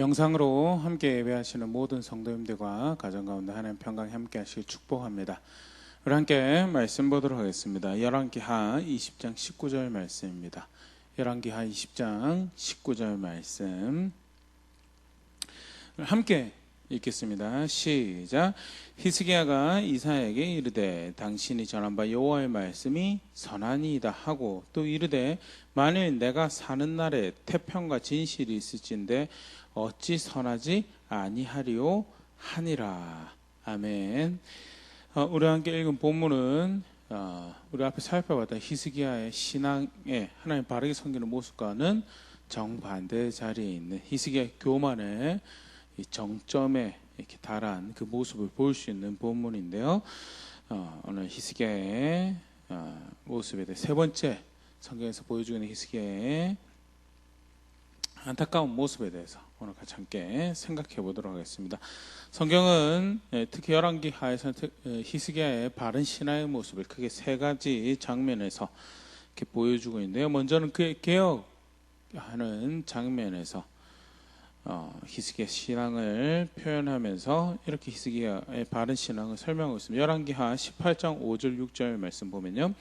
영상으로 함께 예배하시는 모든 성도님들과 가정 가운데 하나님 평강히 함께 하시길 축복합니다. 우리 함께 말씀 보도록 하겠습니다. 열왕기하 20장 19절 말씀입니다. 열왕기하 20장 19절 말씀 함께 읽겠습니다. 시작. 히스기야가 이사야에게 이르되 당신이 전한 바 여호와의 말씀이 선하니이다 하고 또 이르되 만일 내가 사는 날에 태평과 진실이 있을진데 어찌 선하지 아니하리요 하니라. 아멘. 우리 함께 읽은 본문은 우리 앞에 살펴봤던 히스기야의 신앙에 하나님 바르게 섬기는 모습과는 정반대 자리에 있는 히스기야의 교만의 이 정점에 이렇게 달한 그 모습을 볼 수 있는 본문인데요. 오늘 히스기야의 모습에 대해 세 번째 성경에서 보여주고 있는 히스기야의 안타까운 모습에 대해서 오늘 같이 함께 생각해 보도록 하겠습니다. 성경은 특히 열왕기하에서 히스기야의 바른 신앙의 모습을 크게 세 가지 장면에서 이렇게 보여주고 있는데요. 먼저는 그의 개혁하는 장면에서 히스기야 신앙을 표현하면서 이렇게 히스기야의 바른 신앙을 설명하고 있습니다. 열왕기하 18장 5절 6절 말씀 보면요,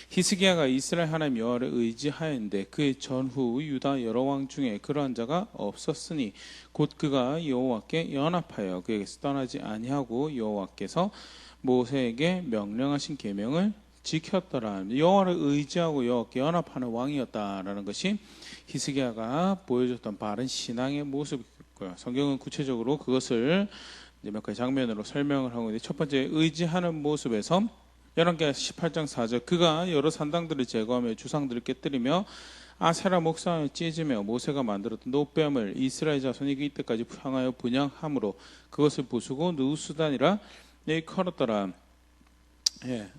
히스기야가 이스라엘 하나님 여호와를 의지하였는데 그의 전후 유다 여러 왕 중에 그러한 자가 없었으니 곧 그가 여호와께 연합하여 그에게서 떠나지 아니하고 여호와께서 모세에게 명령하신 계명을 지켰더라. 여호와를 의지하고 여호와께 연합하는 왕이었다라는 것이 히스기야가 보여줬던 바른 신앙의 모습이고요. 성경은 구체적으로 그것을 몇 가지 장면으로 설명을 하고 있는데, 첫 번째 의지하는 모습에서 열왕기하 18장 4절 그가 여러 산당들을 제거하며 주상들을 깨뜨리며 아세라 목상을 찢으며 모세가 만들었던 노뱀을 이스라엘 자손이 이때까지 향하여 분향함으로 그것을 부수고 느우스단이라 일컬었더라.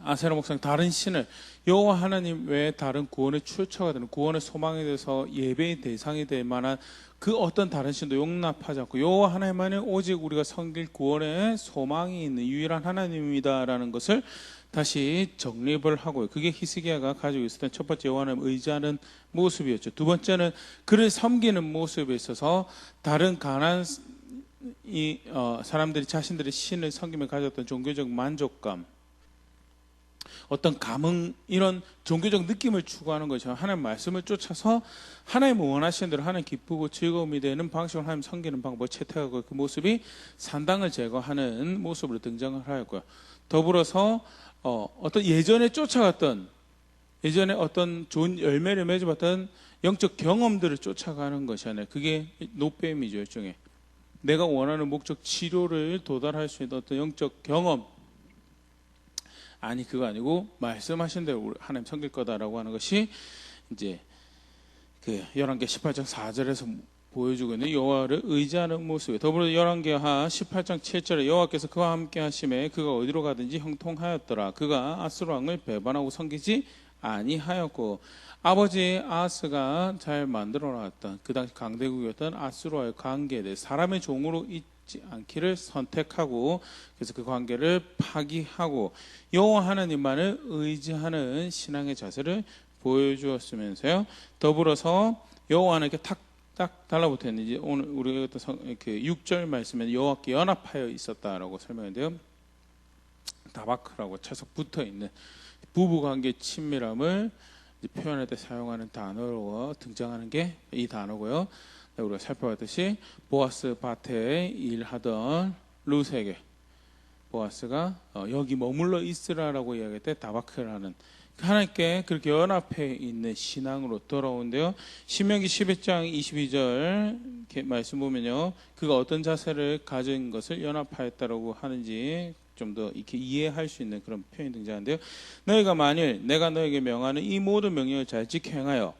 아세라 목상 다른 신을 여호와 하나님 외에 다른 구원의 출처가 되는 구원의 소망에 대해서 예배의 대상이 될 만한 그 어떤 다른 신도 용납하지 않고 여호와 하나님만이 오직 우리가 섬길 구원의 소망이 있는 유일한 하나님이다라는 것을 다시 정립을 하고요. 그게 히스기야가 가지고 있었던 첫 번째 여호와 하나님을 의지하는 모습이었죠. 두 번째는 그를 섬기는 모습에 있어서 다른 가난한 사람들이 자신들의 신을 섬기며 가졌던 종교적 만족감, 어떤 감흥, 이런 종교적 느낌을 추구하는 것이죠. 하나님 말씀을 쫓아서 하나님 원하시는 대로 하나님 기쁘고 즐거움이 되는 방식으로 하나님 섬기는 방법을 채택하고 그 모습이 산당을 제거하는 모습으로 등장을 하였고요. 더불어서 어떤 예전에 쫓아갔던, 예전에 어떤 좋은 열매를 맺어봤던 영적 경험들을 쫓아가는 것이 아니라 그게 노뱀이죠. 일종의 내가 원하는 목적 치료를 도달할 수 있는 어떤 영적 경험, 아니 그거 아니고 말씀하신 대로 하나님 섬길 거다라고 하는 것이 이제 그 열왕기하 18장 4절에서 보여주고 있는 여호와를 의지하는 모습이에요. 더불어 열왕기하 18장 7절에 여호와께서 그와 함께 하심에 그가 어디로 가든지 형통하였더라. 그가 아스루 왕을 배반하고 섬기지 아니하였고 아버지 아하스가 잘 만들어 놨던 그 당시 강대국이었던 아스루와의 관계에 대해 사람의 종으로 있지 않기를 선택하고 그래서 그 관계를 파기하고 여호와 하나님만을 의지하는 신앙의 자세를 보여주었으면서요. 더불어서 여호와 하나님께 딱 달라붙어 있는지 오늘 우리가 그 6절 말씀에 여호와께 연합하여 있었다라고 설명했는데요. 다바크라고 쳐서 붙어 있는 부부관계 친밀함을 표현할 때 사용하는 단어로 등장하는 게 이 단어고요. 우리가 살펴봤듯이 보아스 밭에 일하던 룻에게 보아스가 여기 머물러 있으라라고 이야기할 때 다바크라는 하나님께 그렇게 연합해 있는 신앙으로 돌아오는데요. 신명기 11장 22절 말씀 보면요, 그가 어떤 자세를 가진 것을 연합하였다라고 하는지 좀 더 이렇게 이해할 수 있는 그런 표현이 등장하는데요. 너희가 만일 내가 너에게 명하는 이 모든 명령을 잘 지켜 행하여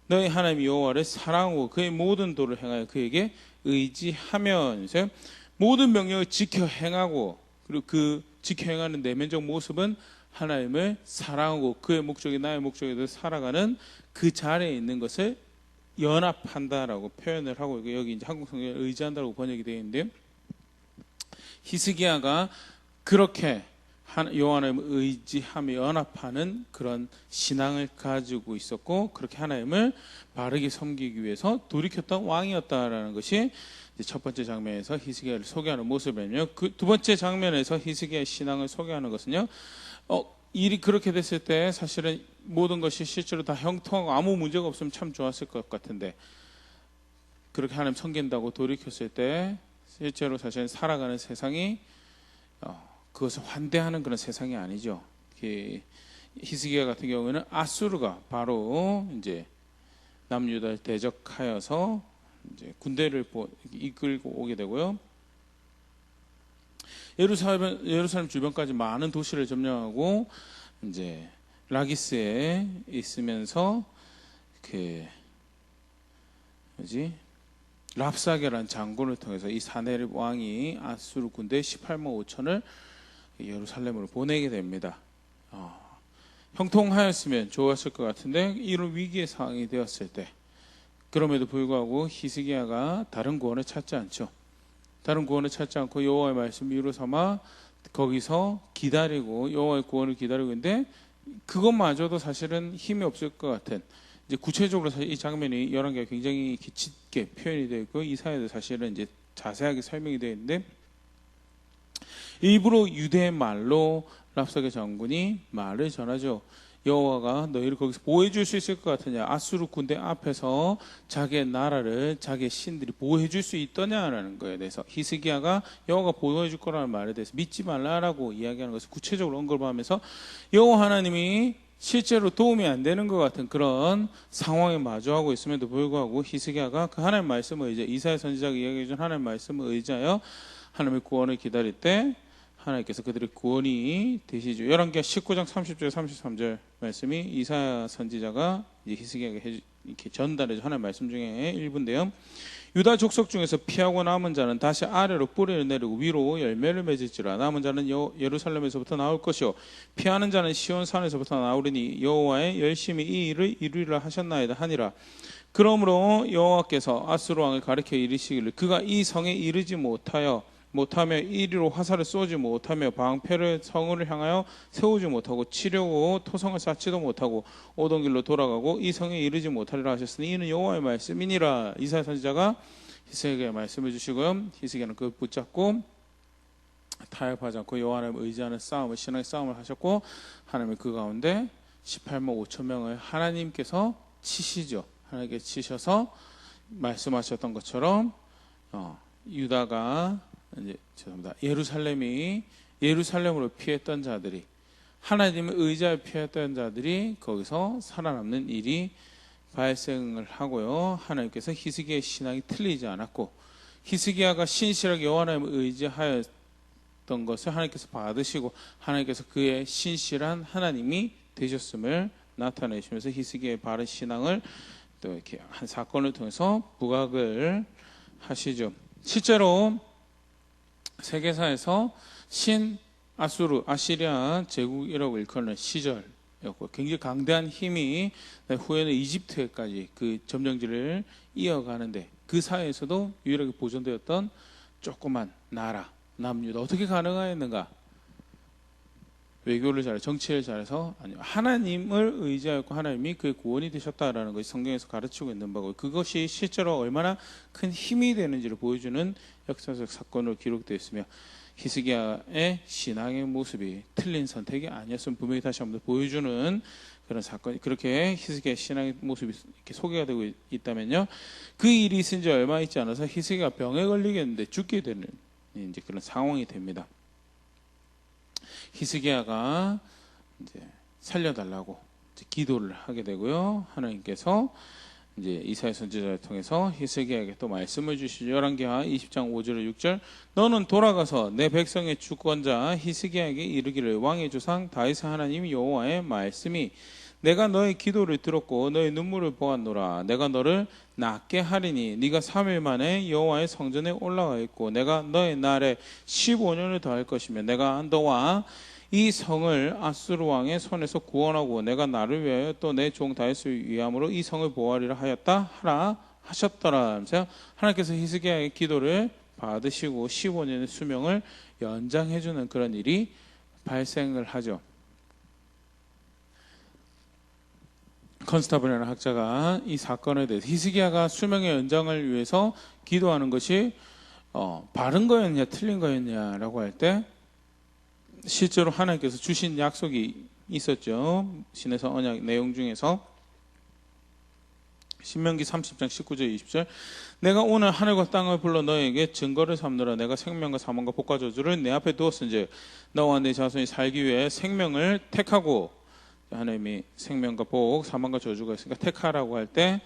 너희 하나님 여호와를 사랑하고 그의 모든 도를 행하여 그에게 의지하면서 모든 명령을 지켜 행하고, 그리고 그 지켜 행하는 내면적 모습은 하나님을 사랑하고 그의 목적이 나의 목적에 살아가는 그 자리에 있는 것을 연합한다라고 표현을 하고, 여기 이제 한국 성경에 의지한다고 번역이 되어 있는데요. 히스기야가 그렇게 여호와 하나님을 의지하며 연합하는 그런 신앙을 가지고 있었고 그렇게 하나님을 바르게 섬기기 위해서 돌이켰던 왕이었다라는 것이 이제 첫 번째 장면에서 히스기야를 소개하는 모습이며, 그 두 번째 장면에서 히스기야의 신앙을 소개하는 것은요, 일이 그렇게 됐을 때 사실은 모든 것이 실제로 다 형통하고 아무 문제가 없으면 참 좋았을 것 같은데, 그렇게 하나님 섬긴다고 돌이켰을 때 실제로 사실은 살아가는 세상이 그것을 환대하는 그런 세상이 아니죠. 히스기야 같은 경우에는 아수르가 바로 이제 남유다를 대적하여서 이제 군대를 이끌고 오게 되고요. 예루살렘 주변까지 많은 도시를 점령하고 이제 라기스에 있으면서 랍사게라는 장군을 통해서 이 사네립 왕이 아수르 군대 18만 5천을 예루살렘으로 보내게 됩니다. 형통하였으면 좋았을 것 같은데 이런 위기의 상황이 되었을 때, 그럼에도 불구하고 히스기야가 다른 구원을 찾지 않죠. 다른 구원을 찾지 않고 여호와의 말씀 위로 삼아 거기서 기다리고 여호와의 구원을 기다리고 있는데, 그것마저도 사실은 힘이 없을 것 같은, 이제 구체적으로 사실 이 장면이 열왕기가 굉장히 짙게 표현이 되어 있고 이사야도 사실은 이제 자세하게 설명이 되어 있는데, 일부러 유대 말로 랍사게 장군이 말을 전하죠. 여호와가 너희를 거기서 보호해 줄 수 있을 것 같으냐, 아수르 군대 앞에서 자기의 나라를 자기의 신들이 보호해 줄 수 있더냐라는 거에 대해서 히스기야가 여호와가 보호해 줄 거라는 말에 대해서 믿지 말라라고 이야기하는 것을 구체적으로 언급을 하면서 여호와 하나님이 실제로 도움이 안 되는 것 같은 그런 상황에 마주하고 있음에도 불구하고 히스기야가 그 하나님 말씀을 의지하여, 이사야 선지자가 이야기해 준 하나님 말씀을 의지하여 하나님의 구원을 기다릴 때 하나님께서 그들의 구원이 되시죠. 열왕기하 19장 30절 33절 말씀이 이사야 선지자가 이제 히스기야에게 이렇게 전달해 준 하나님 말씀 중에 일부인데요. 유다 족속 중에서 피하고 남은 자는 다시 아래로 뿌리를 내리고 위로 열매를 맺을지라. 남은 자는 예루살렘에서부터 나올 것이요 피하는 자는 시온 산에서부터 나오리니 여호와의 열심히 이 일을 이루리라 하셨나이다 하니라. 그러므로 여호와께서 아수르 왕을 가리켜 이르시기를 그가 이 성에 이르지 못하며 이리로 화살을 쏘지 못하며 방패를 성을 향하여 세우지 못하고 치려고 토성을 쌓지도 못하고 오던 길로 돌아가고 이 성에 이르지 못하리라 하셨으니 이는 여호와의 말씀이니라. 이사야 선지자가 히스기야에게 말씀해 주시고요. 히스기야는 그걸 붙잡고 타협하지 않고 여호와 하나님을 의지하는 싸움을, 신앙의 싸움을 하셨고, 하나님이 그 가운데 18만 5천 명을 하나님께서 치시죠. 하나님께 치셔서 말씀하셨던 것처럼 유다가 예루살렘으로 피했던 자들이, 하나님을 의지하여 피했던 자들이 거기서 살아남는 일이 발생을 하고요. 하나님께서 히스기야의 신앙이 틀리지 않았고, 히스기야가 신실하게 여호와 하나님을 의지하였던 것을 하나님께서 받으시고 하나님께서 그의 신실한 하나님이 되셨음을 나타내시면서 히스기야의 바른 신앙을 또 이렇게 한 사건을 통해서 부각을 하시죠. 실제로 세계사에서 아시리아 제국이라고 일컫는 시절이었고, 굉장히 강대한 힘이 후에는 이집트까지 그 점령지를 이어가는데, 그 사이에서도 유일하게 보존되었던 조그만 나라 남유다. 어떻게 가능하였는가? 외교를 잘해, 정치를 잘해서, 아니요, 하나님을 의지하였고 하나님이 그의 구원이 되셨다라는 것이 성경에서 가르치고 있는 바고, 그것이 실제로 얼마나 큰 힘이 되는지를 보여주는 역사적 사건으로 기록되어 있으며, 히스기야의 신앙의 모습이 틀린 선택이 아니었으면 분명히 다시 한번 보여주는 그런 사건이, 그렇게 히스기야의 신앙의 모습이 이렇게 소개가 되고 있다면요, 그 일이 있은 지 얼마 있지 않아서 히스기야가 병에 걸리겠는데 죽게 되는 이제 그런 상황이 됩니다. 히스기야가 이제 살려달라고 이제 기도를 하게 되고요. 하나님께서 이제 이사야 선지자를 통해서 히스기야에게 또 말씀을 주시죠. 열왕기하 20장 5절 6절 너는 돌아가서 내 백성의 주권자 히스기야에게 이르기를 왕의 조상 다윗의 하나님 여호와의 말씀이 내가 너의 기도를 들었고 너의 눈물을 보았노라. 내가 너를 낫게 하리니 네가 3일 만에 여호와의 성전에 올라가 있고 내가 너의 날에 15년을 더할 것이며 내가 너와 이 성을 아수르 왕의 손에서 구원하고 내가 나를 위하여 또 내 종 다윗을 위함으로 이 성을 보호하리라 하였다 하라 하셨더라 하면서 하나님께서 히스기야의 기도를 받으시고 15년의 수명을 연장해 주는 그런 일이 발생을 하죠. 컨스타블이라는 학자가 이 사건에 대해서 히스기야가 수명의 연장을 위해서 기도하는 것이 바른 거였냐 틀린 거였냐라고 할 때 실제로 하나님께서 주신 약속이 있었죠. 신에서 언약 내용 중에서 신명기 30장 19절 20절 내가 오늘 하늘과 땅을 불러 너에게 증거를 삼느라 내가 생명과 사망과 복과 저주를 내 앞에 두었은즉 너와 내 자손이 살기 위해 생명을 택하고 하나님이 생명과 복 사망과 저주가 있으니까 택하라고 할 때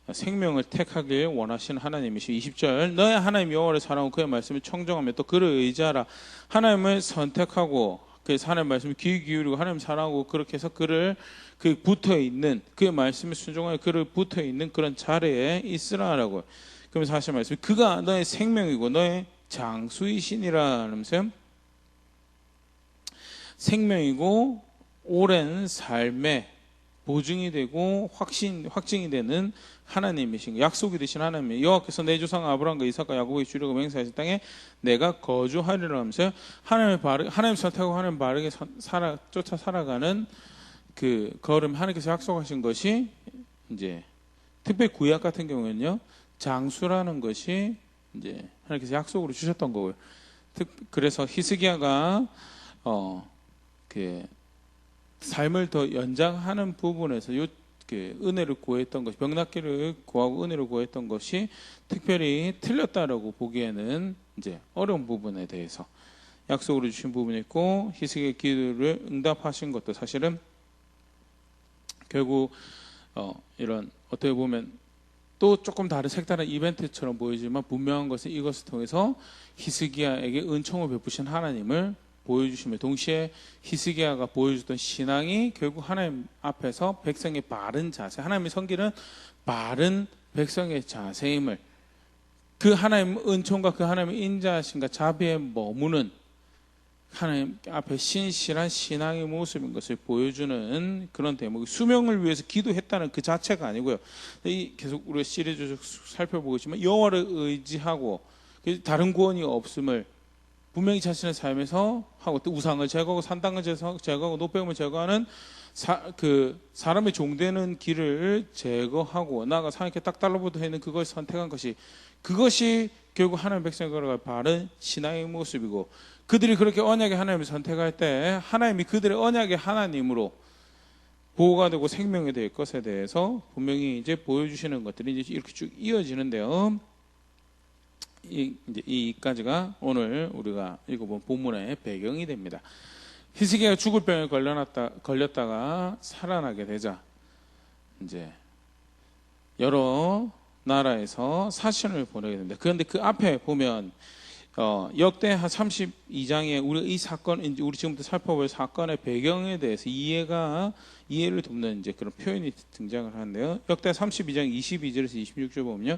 생명을 택하길 원하시는 하나님이시 20절 너의 하나님 여호와를 사랑하고 그의 말씀을 청정하며 또 그를 의지하라 하나님을 선택하고 그래서 하나님 말씀을 귀 기울이고 하나님 사랑하고 그렇게 해서 그를 그 붙어 있는 그의 말씀에 순종하여 그를 붙어 있는 그런 자리에 있으라라고. 그러면서 하신 말씀이 그가 너의 생명이고 너의 장수이시니라면서 생명이고 오랜 삶의 보증이 되고 확증이 되는 하나님이신 거, 약속이 되신 하나님. 여호와께서 내 조상 아브라함과 이삭과 야곱에게 주려고 맹세하신 땅에 내가 거주하리라 하면서 하나님 선택하고 하나님 바르게 쫓아 살아가는 그 걸음 하나님께서 약속하신 것이 이제 특별히 구약 같은 경우에는요 장수라는 것이 이제 하나님께서 약속으로 주셨던 거고요. 그래서 히스기야가 그 삶을 더 연장하는 부분에서 은혜를 구했던 것이 병낫기를 구하고 은혜를 구했던 것이 특별히 틀렸다라고 보기에는 이제 어려운 부분에 대해서 약속으로 주신 부분이 있고 히스기야의 기도를 응답하신 것도 사실은 결국 이런 어떻게 보면 또 조금 다른 색다른 이벤트처럼 보이지만 분명한 것은 이것을 통해서 히스기야에게 은총을 베푸신 하나님을 보여주시며 동시에 히스기야가 보여줬던 신앙이 결국 하나님 앞에서 백성의 바른 자세 하나님의 섬기는 바른 백성의 자세임을 그 하나님 은총과 그 하나님의 인자하심과 자비에 머무는 하나님 앞에 신실한 신앙의 모습인 것을 보여주는 그런 대목이 수명을 위해서 기도했다는 그 자체가 아니고요. 계속 우리가 시리즈 살펴보고 있지만 여호와를 의지하고 다른 구원이 없음을 분명히 자신의 삶에서 하고 또 우상을 제거하고 산당을 제거하고 노뱀을 제거하는 사람의 종되는 길을 제거하고 나아가 하나님께 딱 달라붙어 있는 그걸 선택한 그것이 결국 하나님 백성이 걸어갈 바른 신앙의 모습이고 그들이 그렇게 언약의 하나님을 선택할 때 하나님이 그들의 언약의 하나님으로 보호가 되고 생명이 될 것에 대해서 분명히 이제 보여주시는 것들이 이제 이렇게 쭉 이어지는데요. 이까지가 오늘 우리가 읽어본 본문의 배경이 됩니다. 히스기야가 죽을 병에 걸렸다가 살아나게 되자 이제 여러 나라에서 사신을 보내게 됩니다. 그런데 그 앞에 보면 역대하 32장에 우리 우리 지금부터 살펴볼 사건의 배경에 대해서 이해를 돕는 이제 그런 표현이 등장을 하는데요. 역대하 32장 22절에서 26절 보면요.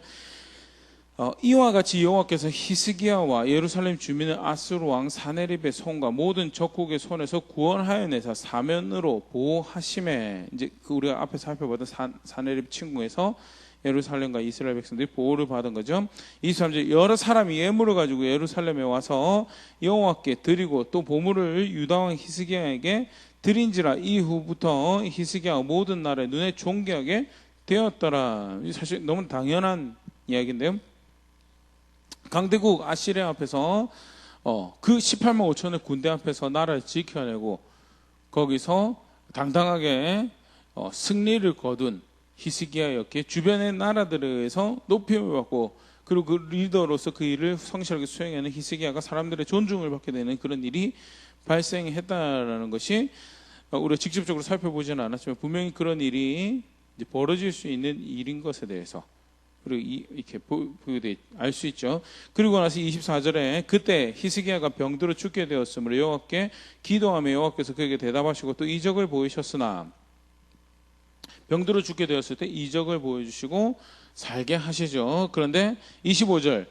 이와 같이 여호와께서 히스기야와 예루살렘 주민을 아수르 왕 사네립의 손과 모든 적국의 손에서 구원하여 내사 사면으로 보호하심에 이제 우리가 앞에 살펴보던 사네립 친구에서 예루살렘과 이스라엘 백성들이 보호를 받은 거죠. 23절 여러 사람이 예물을 가지고 예루살렘에 와서 여호와께 드리고 또 보물을 유다왕 히스기야에게 드린지라 이후부터 히스기야가 모든 나라의 눈에 존귀하게 되었더라. 사실 너무 당연한 이야기인데요. 강대국 아시리아 앞에서 그 18만 5천의 군대 앞에서 나라를 지켜내고 거기서 당당하게 승리를 거둔 히스기야였기에 주변의 나라들에서 높임을 받고 그리고 그 리더로서 그 일을 성실하게 수행하는 히스기야가 사람들의 존중을 받게 되는 그런 일이 발생했다라는 것이 우리가 직접적으로 살펴보지는 않았지만 분명히 그런 일이 이제 벌어질 수 있는 일인 것에 대해서 그리고 이렇게 알 수 있죠. 그리고 나서 24절에 그때 히스기야가 병들어 죽게 되었으므로 여호와께 기도하며 여호와께서 그에게 대답하시고 또 이적을 보이셨으나 병들어 죽게 되었을 때 이적을 보여주시고 살게 하시죠. 그런데 25절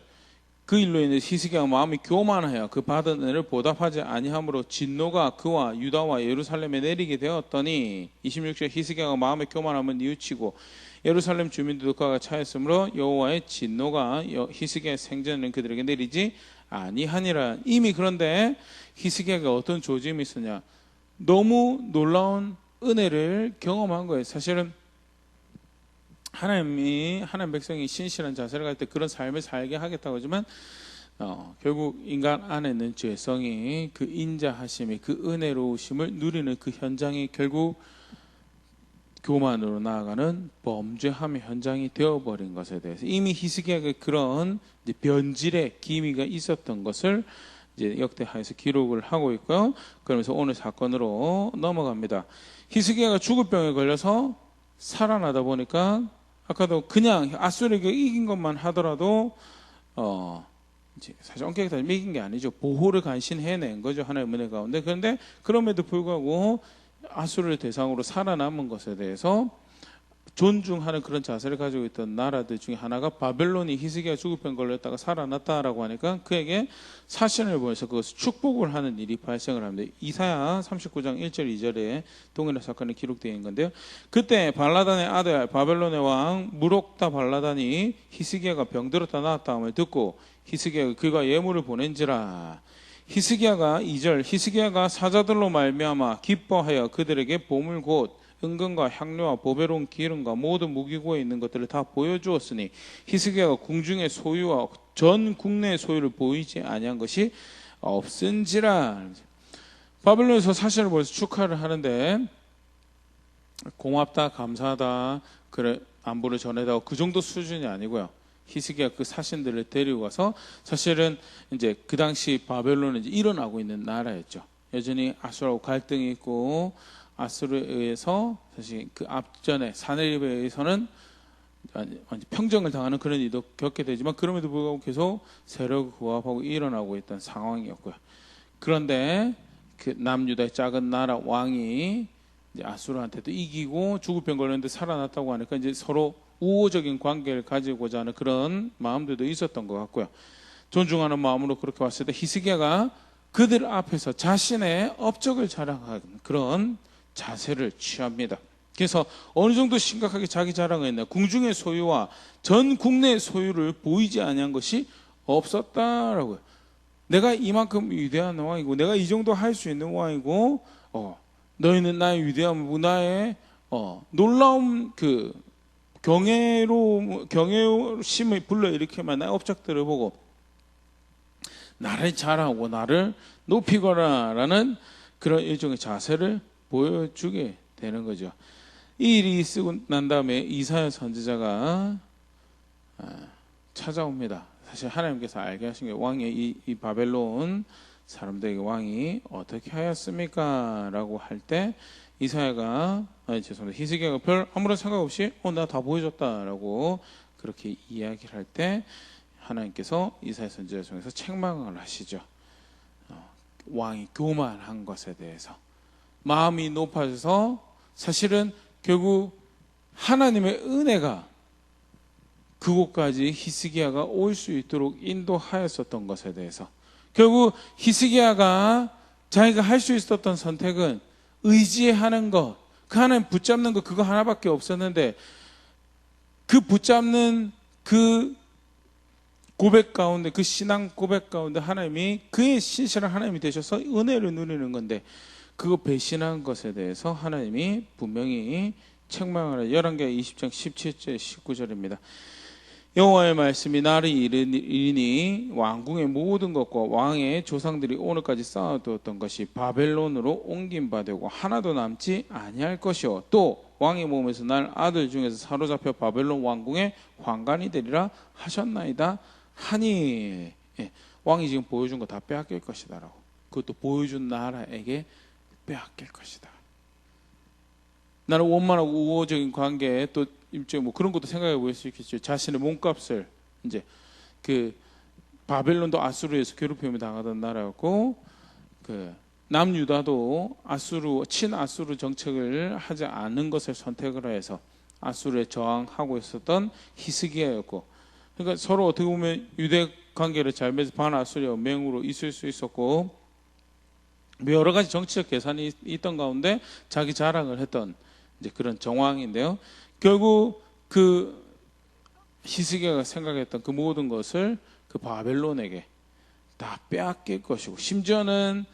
그 일로 인해 히스기야가 마음이 교만하여 그 받은 은혜를 보답하지 아니함으로 진노가 그와 유다와 예루살렘에 내리게 되었더니 26절 히스기야가 마음의 교만함을 뉘우치고 예루살렘 주민들도 그가 차였으므로 여호와의 진노가 히스기야의 생전에는 그들에게 내리지 아니하니라. 이미 그런데 히스기야가 어떤 조짐이 있었냐, 너무 놀라운 은혜를 경험한 거예요. 사실은 하나님 백성이 신실한 자세를 갈 때 그런 삶을 살게 하겠다고 하지만 결국 인간 안에 있는 죄성이 그 인자하심이 그 은혜로우심을 누리는 그 현장이 결국 교만으로 나아가는 범죄함의 현장이 되어버린 것에 대해서 이미 히스기야가 그런 이제 변질의 기미가 있었던 것을 이제 역대하에서 기록을 하고 있고요. 그러면서 오늘 사건으로 넘어갑니다. 히스기야가 죽을 병에 걸려서 살아나다 보니까 아까도 그냥 아수르에게 이긴 것만 하더라도 이제 사실 엄격히 따지면 이긴 게 아니죠. 보호를 간신해낸 거죠. 하나님의 은혜 가운데. 그런데 그럼에도 불구하고 아수르를 대상으로 살아남은 것에 대해서 존중하는 그런 자세를 가지고 있던 나라들 중에 하나가 바벨론이 히스기야 죽을 병 걸렸다가 살아났다라고 하니까 그에게 사신을 보내서 그것을 축복을 하는 일이 발생을 합니다. 이사야 39장 1절 2절에 동일한 사건이 기록되어 있는 건데요. 그때 발라단의 아들 바벨론의 왕 무록다 발라단이 히스기야가 병들었다 나았다 함을 듣고 히스기야가 그가 예물을 보낸지라. 히스기야가 2절 히스기야가 사자들로 말미암아 기뻐하여 그들에게 보물 곧 은근과 향료와 보배로운 기름과 모든 무기고에 있는 것들을 다 보여주었으니 히스기야가 궁중의 소유와 전 국내의 소유를 보이지 아니한 것이 없은지라. 바벨론에서 사실을 보여서 축하를 하는데 고맙다 감사하다 그래 안부를 전해다오 그 정도 수준이 아니고요. 히스기야 그 사신들을 데리고 가서 사실은 이제 그 당시 바벨론은 이제 일어나고 있는 나라였죠. 여전히 아수르하고 갈등이 있고 아수르에 의해서 사실 그 앞전에 사내립에 의해서는 평정을 당하는 그런 일도 겪게 되지만 그럼에도 불구하고 계속 세력을 고압하고 일어나고 있던 상황이었고요. 그런데 그 남유다의 작은 나라 왕이 이제 아수르한테도 이기고 죽을 병 걸렸는데 살아났다고 하니까 이제 서로 우호적인 관계를 가지고자 하는 그런 마음들도 있었던 것 같고요. 존중하는 마음으로 그렇게 왔을 때 히스기야가 그들 앞에서 자신의 업적을 자랑하는 그런 자세를 취합니다. 그래서 어느 정도 심각하게 자기 자랑을 했나. 궁중의 소유와 전 국내의 소유를 보이지 아니한 것이 없었다라고요. 내가 이만큼 위대한 왕이고 내가 이 정도 할 수 있는 왕이고 너희는 나의 위대함 나의 놀라운 그 경외심을 불러일으키면 나의 업적들을 보고 나를 자랑하고 나를 높이거라라는 그런 일종의 자세를 보여주게 되는 거죠. 이 일이 있고 난 다음에 이사야 선지자가 찾아옵니다. 사실 하나님께서 알게 하신 게 왕의 이 바벨론 사람들에게 왕이 어떻게 하였습니까? 라고 할 때 이사야가 죄송합니다. 히스기야가 별 아무런 생각 없이 나 다 보여줬다라고 그렇게 이야기를 할 때 하나님께서 이사야 선지자 중에서 책망을 하시죠. 왕이 교만한 것에 대해서 마음이 높아져서 사실은 결국 하나님의 은혜가 그곳까지 히스기야가 올 수 있도록 인도하였었던 것에 대해서 결국 히스기야가 자기가 할 수 있었던 선택은 의지하는 것, 그 하나님 붙잡는 것 그거 하나밖에 없었는데 그 붙잡는 그 고백 가운데 그 신앙 고백 가운데 하나님이 그의 신실한 하나님이 되셔서 은혜를 누리는 건데 그거 배신한 것에 대해서 하나님이 분명히 책망을 해요. 열왕기하 20장 17절 19절입니다. 여호와의 말씀이 나를 이르니 왕궁의 모든 것과 왕의 조상들이 오늘까지 쌓아두었던 것이 바벨론으로 옮긴 바 되고 하나도 남지 아니할 것이요 또 왕의 몸에서 날 아들 중에서 사로잡혀 바벨론 왕궁의 환관이 되리라 하셨나이다 하니 왕이 지금 보여준 거 다 빼앗길 것이다 라고 그것도 보여준 나라에게 빼앗길 것이다. 나는 원만하고 우호적인 관계에 또 일종의 뭐 그런 것도 생각해 볼 수 있겠죠. 자신의 몸값을 이제 그 바벨론도 아수르에서 괴롭힘을 당하던 나라였고 그 남유다도 친아수르 정책을 하지 않은 것을 선택을 해서 아수르에 저항하고 있었던 히스기야였고 그러니까 서로 어떻게 보면 유대 관계를 잘 맺어 반아수르 연맹으로 있을 수 있었고 여러 가지 정치적 계산이 있던 가운데 자기 자랑을 했던 이제 그런 정황인데요. 결국 그 히스기야가 생각했던 그 모든 것을 그 바벨론에게 다 빼앗길 것이고 심지어는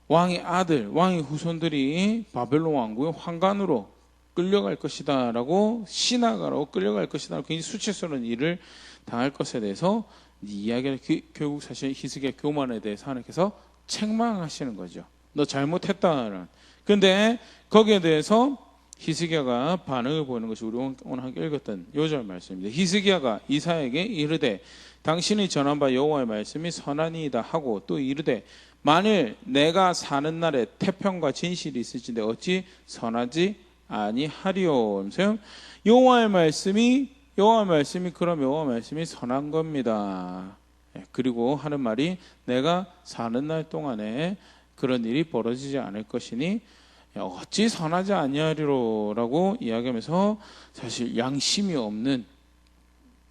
왕의 아들, 왕의 후손들이 바벨론 왕국의 환관으로 끌려갈 것이다 라고, 시나가라고 끌려갈 것이다 라고 굉장히 수치스러운 일을 당할 것에 대해서 이야기를, 결국 사실 히스기야 교만에 대해서 하나님께서 책망하시는 거죠. 너 잘못했다는. 그런데 거기에 대해서 히스기야가 반응을 보이는 것이 우리 오늘 함께 읽었던 요절 말씀입니다. 히스기야가 이사야에게 이르되 당신이 전한 바 여호와의 말씀이 선하니이다 하고, 또 이르되 만일 내가 사는 날에 태평과 진실이 있을진데 어찌 선하지 아니하리요. 여호와의 말씀이 그럼 여호와의 말씀이 선한 겁니다. 그리고 하는 말이 내가 사는 날 동안에 그런 일이 벌어지지 않을 것이니 어찌 선하지 아니하리로라고 이야기하면서, 사실 양심이 없는,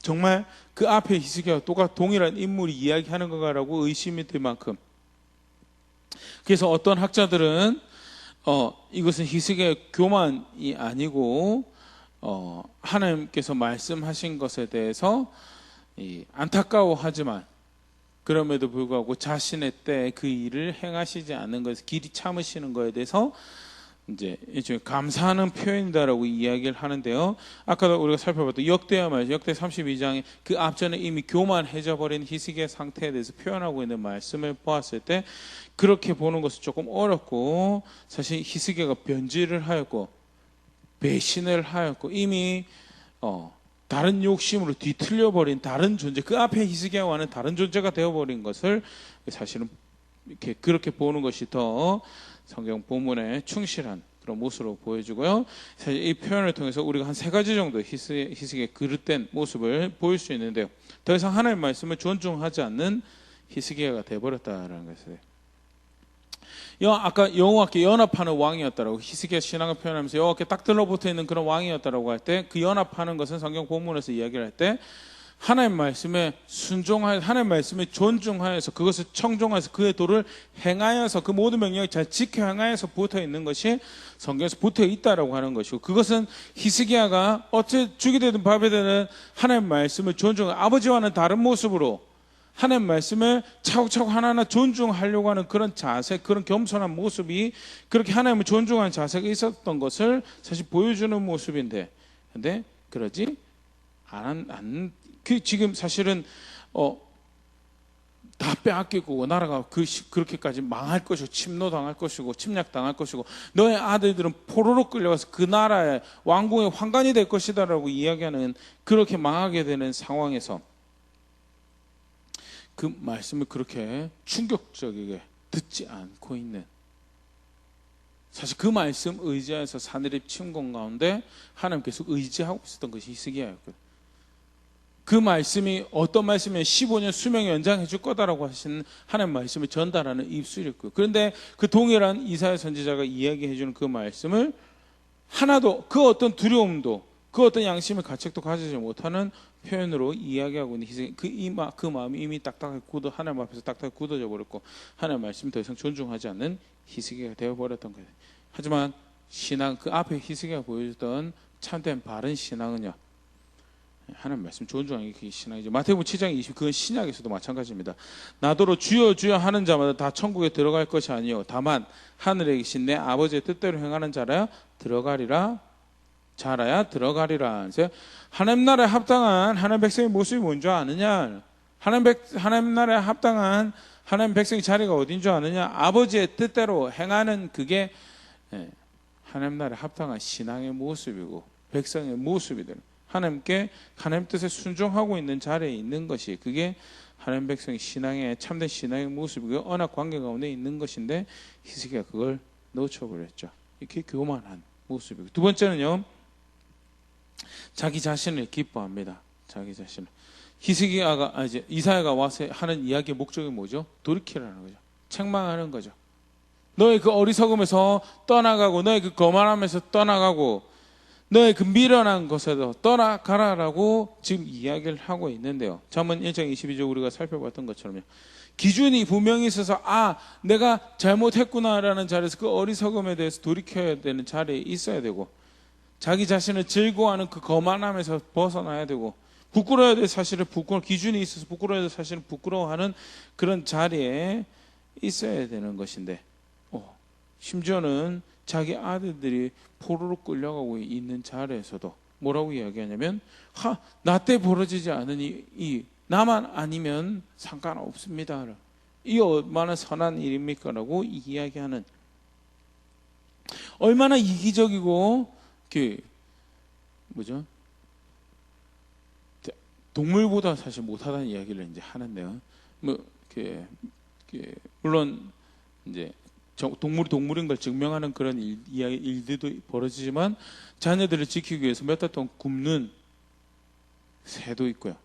정말 그 앞에 히스기야와 똑같은 동일한 인물이 이야기하는 건가라고 의심이 들 만큼. 그래서 어떤 학자들은 이것은 히스기야의 교만이 아니고 하나님께서 말씀하신 것에 대해서 안타까워하지만 그럼에도 불구하고 자신의 때에 그 일을 행하시지 않는 것에서 길이 참으시는 것에 대해서 이제 감사하는 표현이다라고 이야기를 하는데요. 아까도 우리가 살펴봤던 역대야 말씀, 역대 32장에 그 앞전에 이미 교만해져 버린 히스기야 상태에 대해서 표현하고 있는 말씀을 보았을 때 그렇게 보는 것은 조금 어렵고, 사실 히스기야가 변질을 하였고 배신을 하였고 이미 다른 욕심으로 뒤틀려 버린 다른 존재, 그 앞에 히스기야와는 다른 존재가 되어 버린 것을 사실은 이렇게 그렇게 보는 것이 더 성경 본문에 충실한 그런 모습으로 보여주고요. 사실 이 표현을 통해서 우리가 한 세 가지 정도 히스기야의 그릇된 모습을 보일 수 있는데요. 더 이상 하나님의 말씀을 존중하지 않는 히스기야가 되어버렸다라는 것이에요. 아까 여호와께 연합하는 왕이었다라고 히스기야 신앙을 표현하면서 여호와께 딱 들러붙어 있는 그런 왕이었다라고 할 때, 그 연합하는 것은 성경 본문에서 이야기를 할 때 하나님 말씀에 순종하여, 하나님 말씀에 존중하여서, 그것을 청종하여서 그의 도를 행하여서 그 모든 명령을 잘 지켜 행하여서 붙어 있는 것이 성경에서 붙어 있다라고 하는 것이고, 그것은 히스기야가 어째 죽이 되든 밥이 되든 하나님 말씀을 존중하여 아버지와는 다른 모습으로 하나님 말씀을 차곡차곡 하나하나 존중하려고 하는 그런 자세, 그런 겸손한 모습이, 그렇게 하나님을 존중하는 자세가 있었던 것을 사실 보여주는 모습인데, 근데 그러지 지금 사실은 다 빼앗기고 나라가 그렇게까지 망할 것이고 침노당할 것이고 침략당할 것이고 너의 아들들은 포로로 끌려가서 그 나라의 왕궁의 환관이 될 것이다라고 이야기하는, 그렇게 망하게 되는 상황에서 그 말씀을 그렇게 충격적이게 듣지 않고 있는, 사실 그 말씀 의지하여서 사내립 침공 가운데 하나님께서 의지하고 있었던 것이 히스기야였거든요. 그 말씀이 어떤 말씀이면 15년 수명 연장해 줄 거다라고 하시는 하나님 말씀을 전달하는 입술이었고요. 그런데 그 동일한 이사야 선지자가 이야기해 주는 그 말씀을 하나도, 그 어떤 두려움도 그 어떤 양심의 가책도 가지지 못하는 표현으로 이야기하고 있는 히스기야, 그 마음이 이미 딱딱하게 하나님 앞에서 딱딱하게 굳어져 버렸고 하나님 말씀 더 이상 존중하지 않는 히스기야가 되어버렸던 거예요. 하지만 신앙, 그 앞에 히스기야가 보여줬던 참된 바른 신앙은요, 하나님 말씀 존중하는 게 신앙이죠. 마태복음 7장 20, 그건 신약에서도 마찬가지입니다. 나더러 주여 주여 하는 자마다 다 천국에 들어갈 것이 아니요 다만 하늘에 계신 내 아버지의 뜻대로 행하는 자라야 들어가리라. 하나님 나라에 합당한 하나님 백성의 모습이 뭔 줄 아느냐? 하나님 나라에 합당한 하나님 백성의 자리가 어딘 줄 아느냐? 아버지의 뜻대로 행하는 그게 하나님 나라에 합당한 신앙의 모습이고 백성의 모습이 되는, 하나님께 하나님 뜻에 순종하고 있는 자리에 있는 것이, 그게 하나님 백성의 신앙의 참된 신앙의 모습이고 언약 관계 가운데 있는 것인데 히스기야가 그걸 놓쳐버렸죠. 이렇게 교만한 모습이고, 두 번째는요, 자기 자신을 기뻐합니다. 자기 자신을. 이사야가 와서 하는 이야기의 목적이 뭐죠? 돌이키라는 거죠. 책망하는 거죠. 너의 그 어리석음에서 떠나가고, 너의 그 거만함에서 떠나가고, 너의 그 미련한 것에서 떠나가라라고 지금 이야기를 하고 있는데요. 잠언 1장 22절 우리가 살펴봤던 것처럼요, 기준이 분명히 있어서 내가 잘못했구나라는 자리에서 그 어리석음에 대해서 돌이켜야 되는 자리에 있어야 되고, 자기 자신을 즐거워하는 그 거만함에서 벗어나야 되고, 부끄러워야 될 사실을 기준이 있어서 부끄러워야 될 사실을 부끄러워하는 그런 자리에 있어야 되는 것인데, 심지어는 자기 아들들이 포로로 끌려가고 있는 자리에서도 뭐라고 이야기하냐면 나 때 벌어지지 않으니 이 나만 아니면 상관없습니다. 이 얼마나 선한 일입니까? 라고 이야기하는, 얼마나 이기적이고 뭐죠? 동물보다 사실 못하다는 이야기를 이제 하는데요. 물론 이제 동물이 동물인 걸 증명하는 그런 일들도 벌어지지만, 자녀들을 지키기 위해서 몇 달 동안 굶는 새도 있고요.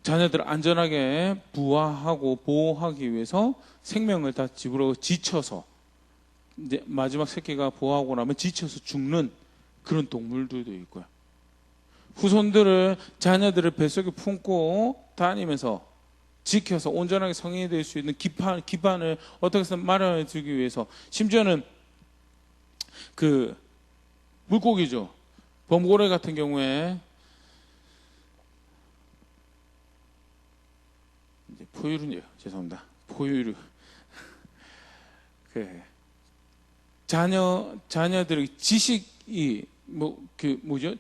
자녀들을 안전하게 부화하고 보호하기 위해서 생명을 다 집으로 지쳐서, 이제 마지막 새끼가 부화하고 나면 지쳐서 죽는 그런 동물들도 있고요. 후손들을, 자녀들을 뱃속에 품고 다니면서 지켜서 온전하게 성인이 될 수 있는 기반을 어떻게 해서 마련해 주기 위해서, 심지어는 물고기죠. 범고래 같은 경우에 이제 포유류, 죄송합니다. 포유류. 자녀들의 지식이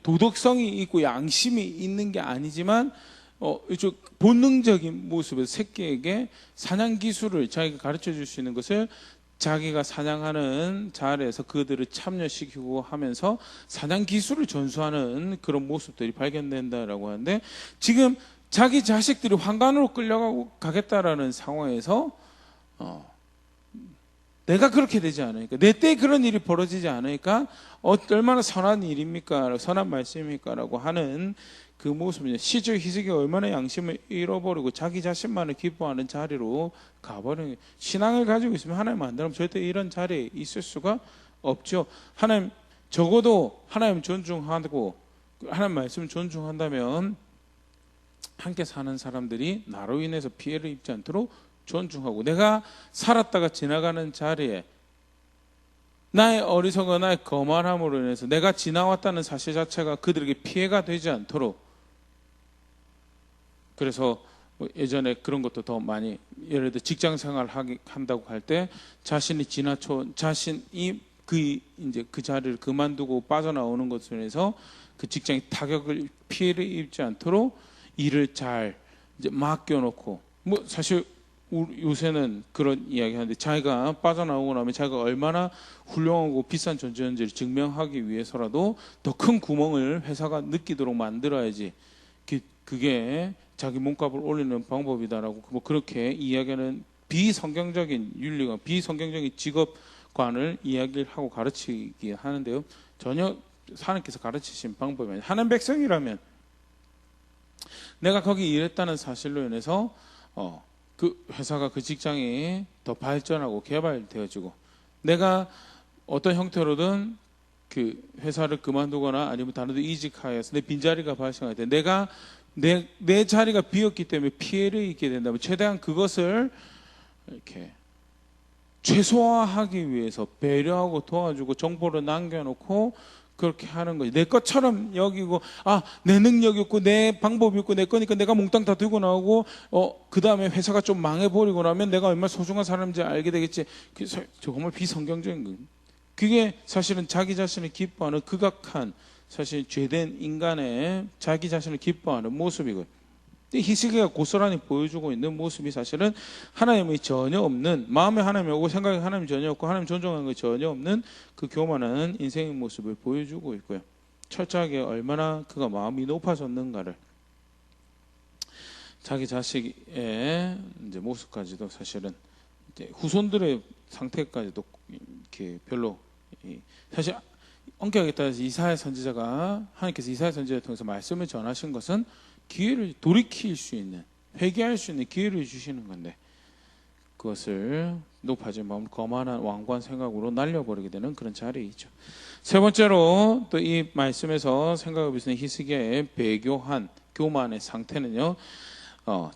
도덕성이 있고 양심이 있는 게 아니지만, 이쪽 본능적인 모습에서 새끼에게 사냥 기술을 자기가 가르쳐 줄 수 있는 것을, 자기가 사냥하는 자리에서 그들을 참여시키고 하면서 사냥 기술을 전수하는 그런 모습들이 발견된다라고 하는데, 지금 자기 자식들이 환관으로 끌려가고 가겠다라는 상황에서 내가 그렇게 되지 않으니까, 내 때 그런 일이 벌어지지 않으니까 얼마나 선한 일입니까? 선한 말씀입니까? 라고 하는 그 모습은, 시적 히스기야가 얼마나 양심을 잃어버리고 자기 자신만을 기뻐하는 자리로 가버리는, 신앙을 가지고 있으면 하나님 안 닮으면 절대 이런 자리에 있을 수가 없죠. 하나님, 적어도 하나님 존중하고 하나님 말씀 존중한다면 함께 사는 사람들이 나로 인해서 피해를 입지 않도록 존중하고, 내가 살았다가 지나가는 자리에 나의 어리석어, 나의 거만함으로 인해서 내가 지나왔다는 사실 자체가 그들에게 피해가 되지 않도록, 그래서 예전에 그런 것도 더 많이, 예를 들어 직장 생활 한다고 할 때 자신이 자신이 이제 그 자리를 그만두고 빠져나오는 것으로 인해서 그 직장이 피해를 입지 않도록 일을 잘 이제 맡겨놓고, 사실 요새는 그런 이야기 하는데, 자기가 빠져나오고 나면 자기가 얼마나 훌륭하고 비싼 존재인지를 증명하기 위해서라도 더 큰 구멍을 회사가 느끼도록 만들어야지, 그게 자기 몸값을 올리는 방법이다라고 그렇게 이야기하는 비성경적인 윤리가, 비성경적인 직업관을 이야기를 하고 가르치기 하는데요. 전혀 하나님께서 가르치신 방법이 아니에요. 하나님 백성이라면 내가 거기 일했다는 사실로 인해서 그 회사가, 그 직장이 더 발전하고 개발되어지고, 내가 어떤 형태로든 그 회사를 그만두거나 아니면 다른 데 이직하여서 내 빈자리가 발생할 때, 내가 내 자리가 비었기 때문에 피해를 입게 된다면 최대한 그것을 이렇게 최소화하기 위해서 배려하고 도와주고 정보를 남겨놓고 그렇게 하는 거지. 내 것처럼 여기고, 내 능력이 없고 내 방법이 없고 내 거니까 내가 몽땅 다 들고 나오고, 그 다음에 회사가 좀 망해버리고 나면 내가 얼마나 소중한 사람인지 알게 되겠지. 그게 정말 비성경적인 거예요. 그게 사실은 자기 자신을 기뻐하는 극악한, 사실 죄된 인간의 자기 자신을 기뻐하는 모습이고요. 히스기야가 고스란히 보여주고 있는 모습이 사실은 하나님이 전혀 없는, 마음에 하나님이 오고 생각에 하나님이 전혀 없고 하나님 존중하는 게 전혀 없는 그 교만한 인생의 모습을 보여주고 있고요. 철저하게 얼마나 그가 마음이 높아졌는가를, 자기 자식의 이제 모습까지도 사실은 이제 후손들의 상태까지도 이렇게 별로, 사실 엄격하게 따라서 이사야 선지자가, 하나님께서 이사야 선지자를 통해서 말씀을 전하신 것은 기회를 돌이킬 수 있는, 회개할 수 있는 기회를 주시는 건데, 그것을 높아진 마음, 거만한 왕관 생각으로 날려버리게 되는 그런 자리에 있죠. 세 번째로 또 이 말씀에서 생각하고 있는 히스기야의 배교한 교만의 상태는요,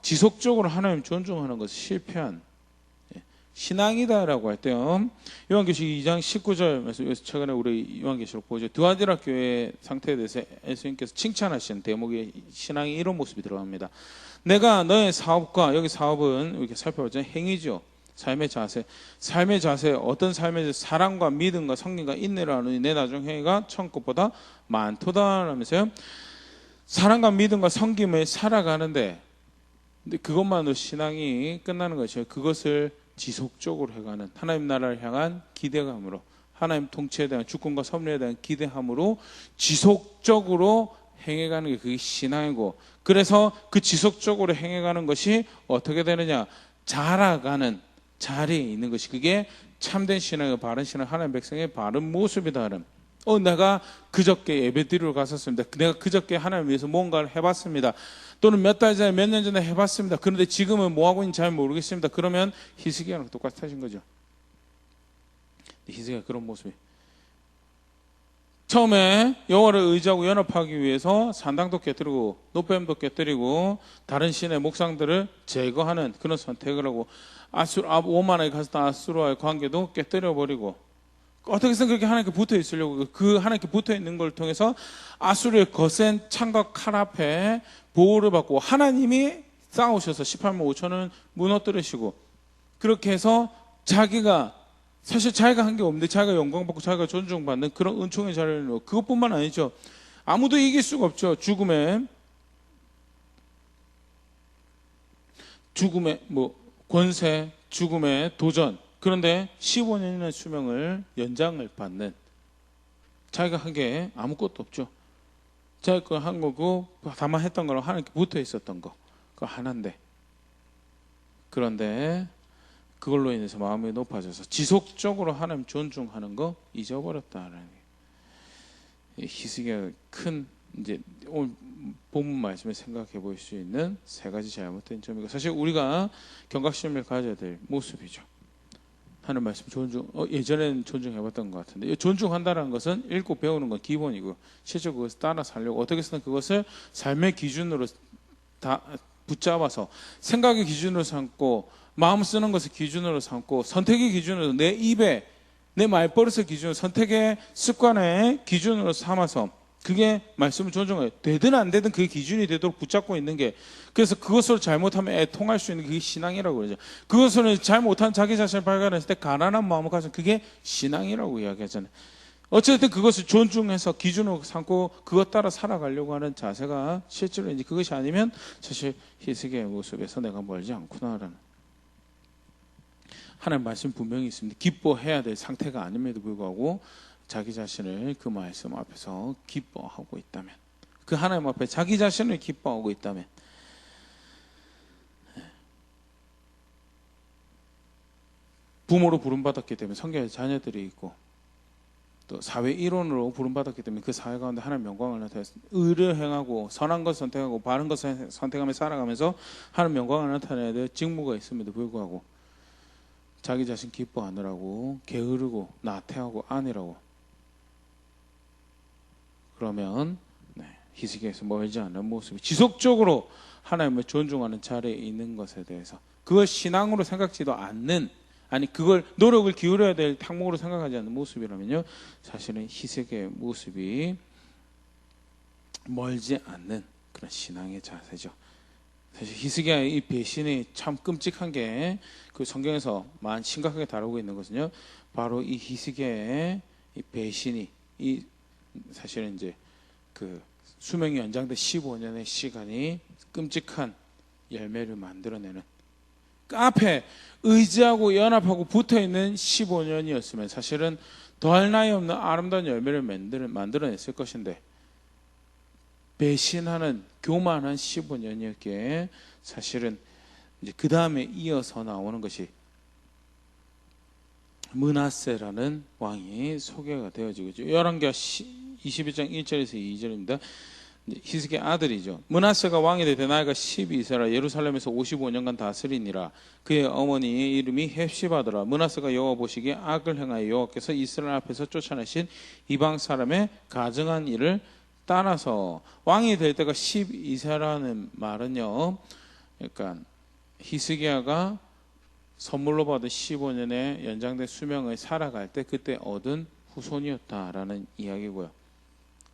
지속적으로 하나님 존중하는 것을 실패한 신앙이다라고 할 때요, 요한계시록 2장 19절 말씀, 최근에 우리 요한계시록 보죠. 두아디라 교회의 상태에 대해서 예수님께서 칭찬하신 대목의 신앙이 이런 모습이 들어갑니다. 내가 너의 사업과, 여기 사업은 이렇게 살펴보자 행위죠. 삶의 자세 어떤 삶의 자세? 사랑과 믿음과 성령과 인내를 하느니 내 나중 행위가 천 것보다 많도다라면서요. 사랑과 믿음과 섬김을 살아가는데, 근데 그것만으로 신앙이 끝나는 것이에요. 그것을 지속적으로 해가는 하나님 나라를 향한 기대감으로, 하나님 통치에 대한 주권과 섭리에 대한 기대함으로 지속적으로 행해가는 게 그게 신앙이고, 그래서 그 지속적으로 행해가는 것이 어떻게 되느냐, 자라가는 자리에 있는 것이, 그게 참된 신앙의 바른 신앙, 하나님 백성의 바른 모습이다. 내가 그저께 예배드리러 갔었습니다. 내가 그저께 하나님 위해서 뭔가를 해봤습니다. 또는 몇 달 전에, 몇 년 전에 해봤습니다. 그런데 지금은 뭐하고 있는지 잘 모르겠습니다. 그러면 히스기야랑 똑같아진 거죠. 히스기야 그런 모습이, 처음에 여호와를 의지하고 연합하기 위해서 산당도 깨뜨리고 노뱀도 깨뜨리고 다른 신의 목상들을 제거하는 그런 선택을 하고, 오만하게 갔었던 아수르와의 관계도 깨뜨려버리고, 어떻게 해서 그렇게 하나님께 붙어 있으려고, 그 하나님께 붙어 있는 걸 통해서 아수르의 거센 창과 칼 앞에 보호를 받고, 하나님이 싸우셔서 18만 5천을 무너뜨리시고, 그렇게 해서 사실 자기가 한 게 없는데 자기가 영광받고 자기가 존중받는 그런 은총의 자리를 놓고, 그것뿐만 아니죠. 아무도 이길 수가 없죠. 죽음의 권세, 죽음의 도전. 그런데 15년이라는 수명을 연장을 받는, 자기가 한 게 아무것도 없죠. 자기가 한 거고 다만 했던 거랑 하나님께 붙어 있었던 거, 그거 하나인데, 그런데 그걸로 인해서 마음이 높아져서 지속적으로 하나님 존중하는 거 잊어버렸다라는 게, 히스기야가 큰 이제 오늘 본문 말씀에 생각해 볼 수 있는 세 가지 잘못된 점이고, 사실 우리가 경각심을 가져야 될 모습이죠. 하는 말씀 예전에는 존중해봤던 것 같은데, 존중한다는 것은 읽고 배우는 건 기본이고, 실제 그것을 따라 살려고 어떻게 해서든 그것을 삶의 기준으로 다 붙잡아서, 생각의 기준으로 삼고, 마음 쓰는 것을 기준으로 삼고, 선택의 기준으로, 내 입에 내 말버릇의 기준으로, 선택의 습관의 기준으로 삼아서, 그게 말씀을 존중해요. 되든 안 되든 그게 기준이 되도록 붙잡고 있는 게, 그래서 그것으로 잘못하면 애통할 수 있는 그게 신앙이라고 그러죠. 그것으로 잘못한 자기 자신을 발견했을 때 가난한 마음을 가진, 그게 신앙이라고 이야기하잖아요. 어쨌든 그것을 존중해서 기준으로 삼고 그것 따라 살아가려고 하는 자세가 실제로 이제 그것이 아니면 사실 히스기야의 모습에서 내가 멀지 않구나라는, 하나님 말씀 분명히 있습니다. 기뻐해야 될 상태가 아님에도 불구하고 자기 자신을 그 말씀 앞에서 기뻐하고 있다면, 그 하나님 앞에 자기 자신을 기뻐하고 있다면, 부모로 부름받았기 때문에 성경의 자녀들이 있고, 또 사회 일원으로 부름받았기 때문에 그 사회 가운데 하나님 영광을 나타내서 의를 행하고 선한 것을 선택하고 바른 것을 선택하며 살아가면서 하나님 영광을 나타내야 될 직무가 있음에도 불구하고 자기 자신 기뻐하느라고 게으르고 나태하고 안이라고, 그러면 히스기야에서 멀지 않은 모습이, 지속적으로 하나님을 존중하는 자리에 있는 것에 대해서 그걸 신앙으로 생각지도 않는, 아니 그걸 노력을 기울여야 될 탕목으로 생각하지 않는 모습이라면요, 사실은 히스기야의 모습이 멀지 않는 그런 신앙의 자세죠. 사실 히스기야의 이 배신이 참 끔찍한 게, 그 성경에서 만 심각하게 다루고 있는 것은요, 바로 이 히스기야의 이 배신이, 이 사실은 이제 그 수명이 연장된 15년의 시간이 끔찍한 열매를 만들어내는, 그 앞에 의지하고 연합하고 붙어있는 15년이었으면 사실은 더할 나위 없는 아름다운 열매를 만들어냈을 것인데, 배신하는 교만한 15년이었기에 사실은 이제 그 다음에 이어서 나오는 것이 므낫세라는 왕이 소개가 되어지고, 열왕기하 21장 1절에서 2절입니다. 히스기야 아들이죠. 므낫세가 왕이 되되 나이가 12세라 예루살렘에서 55년간 다스리니라. 그의 어머니의 이름이 헵시바더라. 므낫세가 여호와 보시기에 악을 행하여 여호와께서 이스라엘 앞에서 쫓아내신 이방 사람의 가증한 일을 따라서, 왕이 될 때가 12세라는 말은요, 그러니까 히스기야가 선물로 받은 15년의 연장된 수명을 살아갈 때 그때 얻은 후손이었다라는 이야기고요.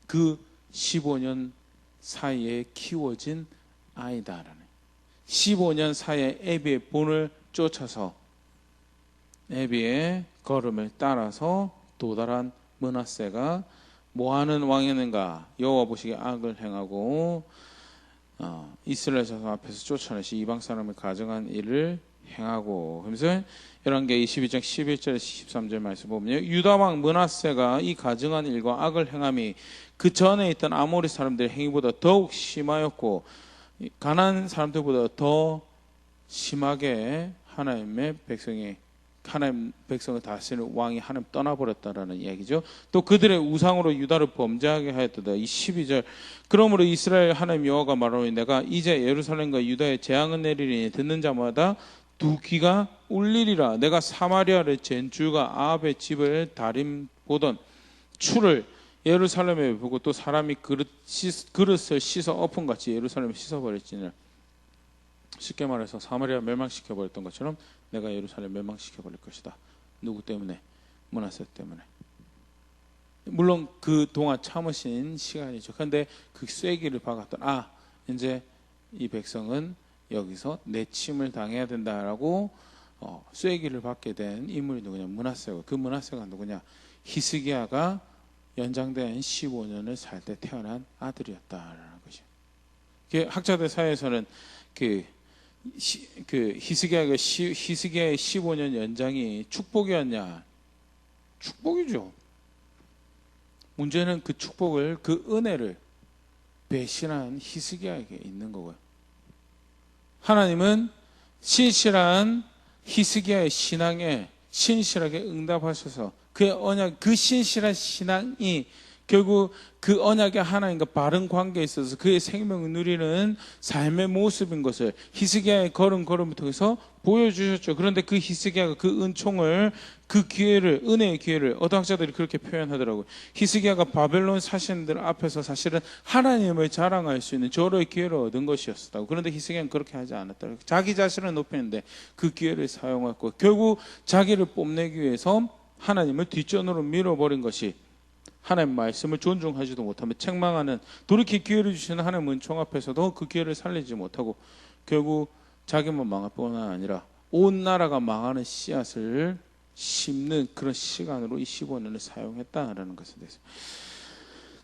그 15년 사이에 키워진 아이다라는, 15년 사이에 애비의 본을 쫓아서 내비의 걸음을 따라서 도달한 므낫세가 뭐하는 왕이었는가? 여호와 보시기에 악을 행하고 이스라엘 자손 앞에서 쫓아내시 이방 사람을 가정한 일을 행하고. 그러면서 열왕기 22장 11절에서 13절 말씀 보면요, 유다 왕 므낫세가 이 가증한 일과 악을 행함이 그 전에 있던 아모리 사람들의 행위보다 더욱 심하였고 가나안 사람들보다 더 심하게 하나님 백성을 다스리는 왕이 하나님 떠나버렸다라는 이야기죠. 또 그들의 우상으로 유다를 범죄하게 하였도다. 이 12절, 그러므로 이스라엘 하나님 여호와가 말하노니 내가 이제 예루살렘과 유다에 재앙을 내리리니 듣는 자마다 두 귀가 울리리라. 내가 사마리아를 잰 줄과 아합의 집을 다림 보던 추를 예루살렘에 보고 또 사람이 그릇을 씻어 엎은같이 예루살렘을 씻어버렸지니, 쉽게 말해서 사마리아 멸망시켜버렸던 것처럼 내가 예루살렘 멸망시켜버릴 것이다. 누구 때문에? 므낫세 때문에. 물론 그동안 참으신 시간이죠. 그런데 그 쐐기를 박았던, 이제 이 백성은 여기서 내침을 당해야 된다라고 쐐기를 받게 된 인물이 누구냐? 므낫세고, 그 므낫세가 누구냐? 히스기야가 연장된 15년을 살 때 태어난 아들이었다라는 것이죠. 학자들 사이에서는 히스기야의 15년 연장이 축복이었냐? 축복이죠. 문제는 그 축복을, 그 은혜를 배신한 히스기야에게 있는 거고요. 하나님은 신실한 히스기야의 신앙에 신실하게 응답하셔서 그의 언약, 그 신실한 신앙이 결국 그 언약의 하나님과 바른 관계에 있어서 그의 생명을 누리는 삶의 모습인 것을 히스기야의 걸음걸음을 통해서 보여주셨죠. 그런데 그 히스기야가 그 은총을, 그 기회를, 은혜의 기회를, 어학자들이 그렇게 표현하더라고요. 히스기야가 바벨론 사신들 앞에서 사실은 하나님을 자랑할 수 있는 저로의 기회를 얻은 것이었다고. 그런데 히스기야는 그렇게 하지 않았다고. 자기 자신을 높이는데 그 기회를 사용했고 결국 자기를 뽐내기 위해서 하나님을 뒷전으로 밀어버린 것이, 하나님 말씀을 존중하지도 못하며 책망하는, 돌이킬 기회를 주시는 하나님 은총 앞에서도 그 기회를 살리지 못하고 결국 자기만 망할 뿐 아니라 온 나라가 망하는 씨앗을 심는 그런 시간으로 이 15년을 사용했다라는 것에 대해서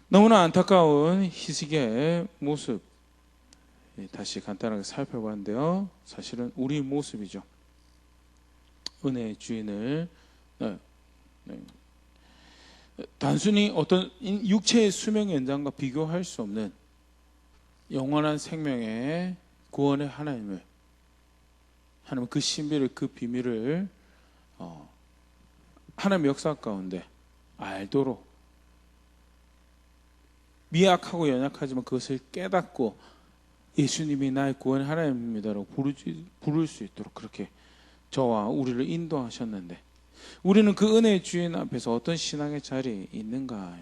너무나 안타까운 히스기야의 모습, 다시 간단하게 살펴봤는데요, 사실은 우리 모습이죠. 은혜의 주인을 단순히 어떤 육체의 수명 연장과 비교할 수 없는 영원한 생명의 구원의 하나님은 그 신비를, 그 비밀을 하나님의 역사 가운데 알도록, 미약하고 연약하지만 그것을 깨닫고 예수님이 나의 구원의 하나님입니다라고 부를 수 있도록 그렇게 저와 우리를 인도하셨는데, 우리는 그 은혜의 주인 앞에서 어떤 신앙의 자리에 있는가?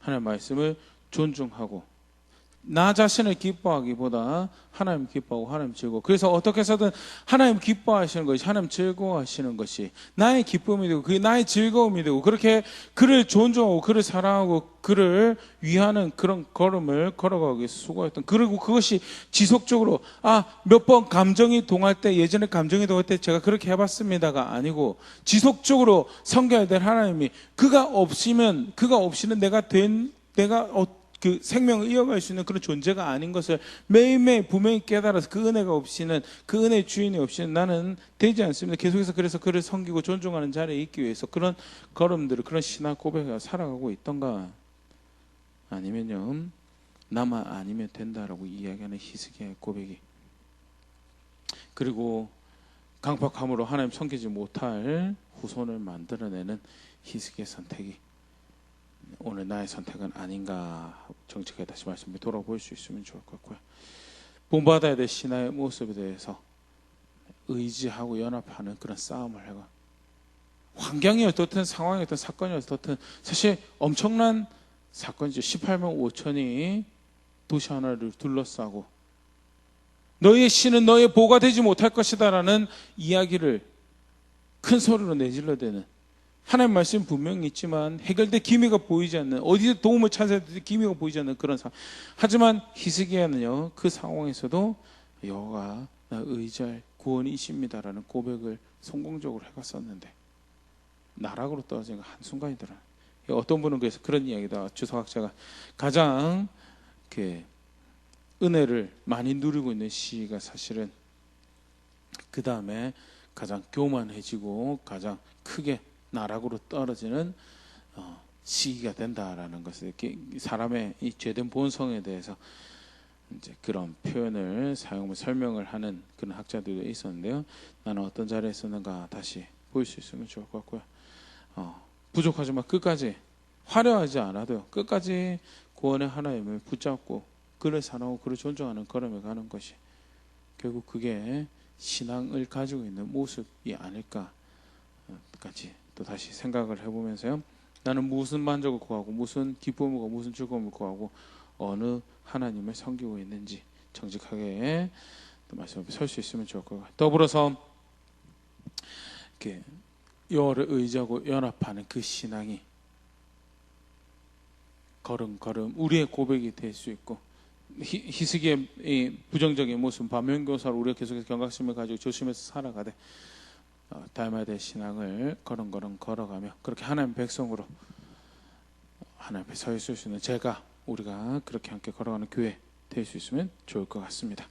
하나님의 말씀을 존중하고 나 자신을 기뻐하기보다 하나님 기뻐하고 하나님 즐거워. 그래서 어떻게 해서든 하나님 기뻐하시는 것이, 하나님 즐거워하시는 것이 나의 기쁨이 되고 그게 나의 즐거움이 되고, 그렇게 그를 존중하고 그를 사랑하고 그를 위하는 그런 걸음을 걸어가기 위해서 수고했던, 그리고 그것이 지속적으로 몇 번 감정이 동할 때, 예전에 감정이 동할 때 제가 그렇게 해봤습니다가 아니고 지속적으로 섬겨야 될 하나님이 그가 없이는 내가 그 생명을 이어갈 수 있는 그런 존재가 아닌 것을 매일매일 분명히 깨달아서 그 은혜가 없이는, 그 은혜의 주인이 없이는 나는 되지 않습니다. 계속해서 그래서 그를 섬기고 존중하는 자리에 있기 위해서 그런 걸음들을, 그런 신앙 고백을 살아가고 있던가, 아니면요 나만 아니면 된다라고 이야기하는 히스기야의 고백이, 그리고 강팍함으로 하나님 섬기지 못할 후손을 만들어내는 히스기야의 선택이 오늘 나의 선택은 아닌가, 정직하게 다시 말씀을 돌아볼 수 있으면 좋을 것 같고요. 본받아야 될 신앙의 모습에 대해서 의지하고 연합하는 그런 싸움을 해가, 환경이 어떻든 상황이 어떤 사건이 어떻든 사실 엄청난 사건이죠. 18만 5천이 도시 하나를 둘러싸고 너희의 신은 너희의 보가 되지 못할 것이다 라는 이야기를 큰 소리로 내질러대는, 하나님 말씀 분명히 있지만 해결될 기미가 보이지 않는, 어디서 도움을 찾아야 될 기미가 보이지 않는 그런 상황. 하지만 히스기야는요 그 상황에서도 여호와 나 의지할 구원이십니다라는 고백을 성공적으로 해갔었는데 나락으로 떨어진 거 한순간이더라. 어떤 분은 그래서 그런 이야기다. 주석학자가 가장 은혜를 많이 누리고 있는 시기가 사실은 그 다음에 가장 교만해지고 가장 크게 나락으로 떨어지는 시기가 된다라는 것을, 사람의 이 죄된 본성에 대해서 이제 그런 표현을 사용하고 설명을 하는 그런 학자들도 있었는데요. 나는 어떤 자리에 있었는가 다시 볼 수 있으면 좋을 것 같고요. 부족하지만 끝까지 화려하지 않아도 끝까지 구원의 하나님을 붙잡고 그를 사랑하고 그를 존중하는 걸음에 가는 것이 결국 그게 신앙을 가지고 있는 모습이 아닐까까지 또 다시 생각을 해보면서요. 나는 무슨 만족을 구하고 무슨 기쁨을 구하고 무슨 즐거움을 구하고 어느 하나님을 섬기고 있는지 정직하게 또 말씀 앞에 설 수 있으면 좋을 것 같아요. 더불어서 이렇게 여호와를 의지하고 연합하는 그 신앙이 걸음걸음 우리의 고백이 될 수 있고, 히스기야의 부정적인 모습 반면교사로 우리가 계속해서 경각심을 가지고 조심해서 살아가되 닮아야 될 신앙을 걸음걸음 걸어가며 그렇게 하나님 백성으로 하나님 앞에 서 있을 수 있는 우리가 그렇게 함께 걸어가는 교회 될 수 있으면 좋을 것 같습니다.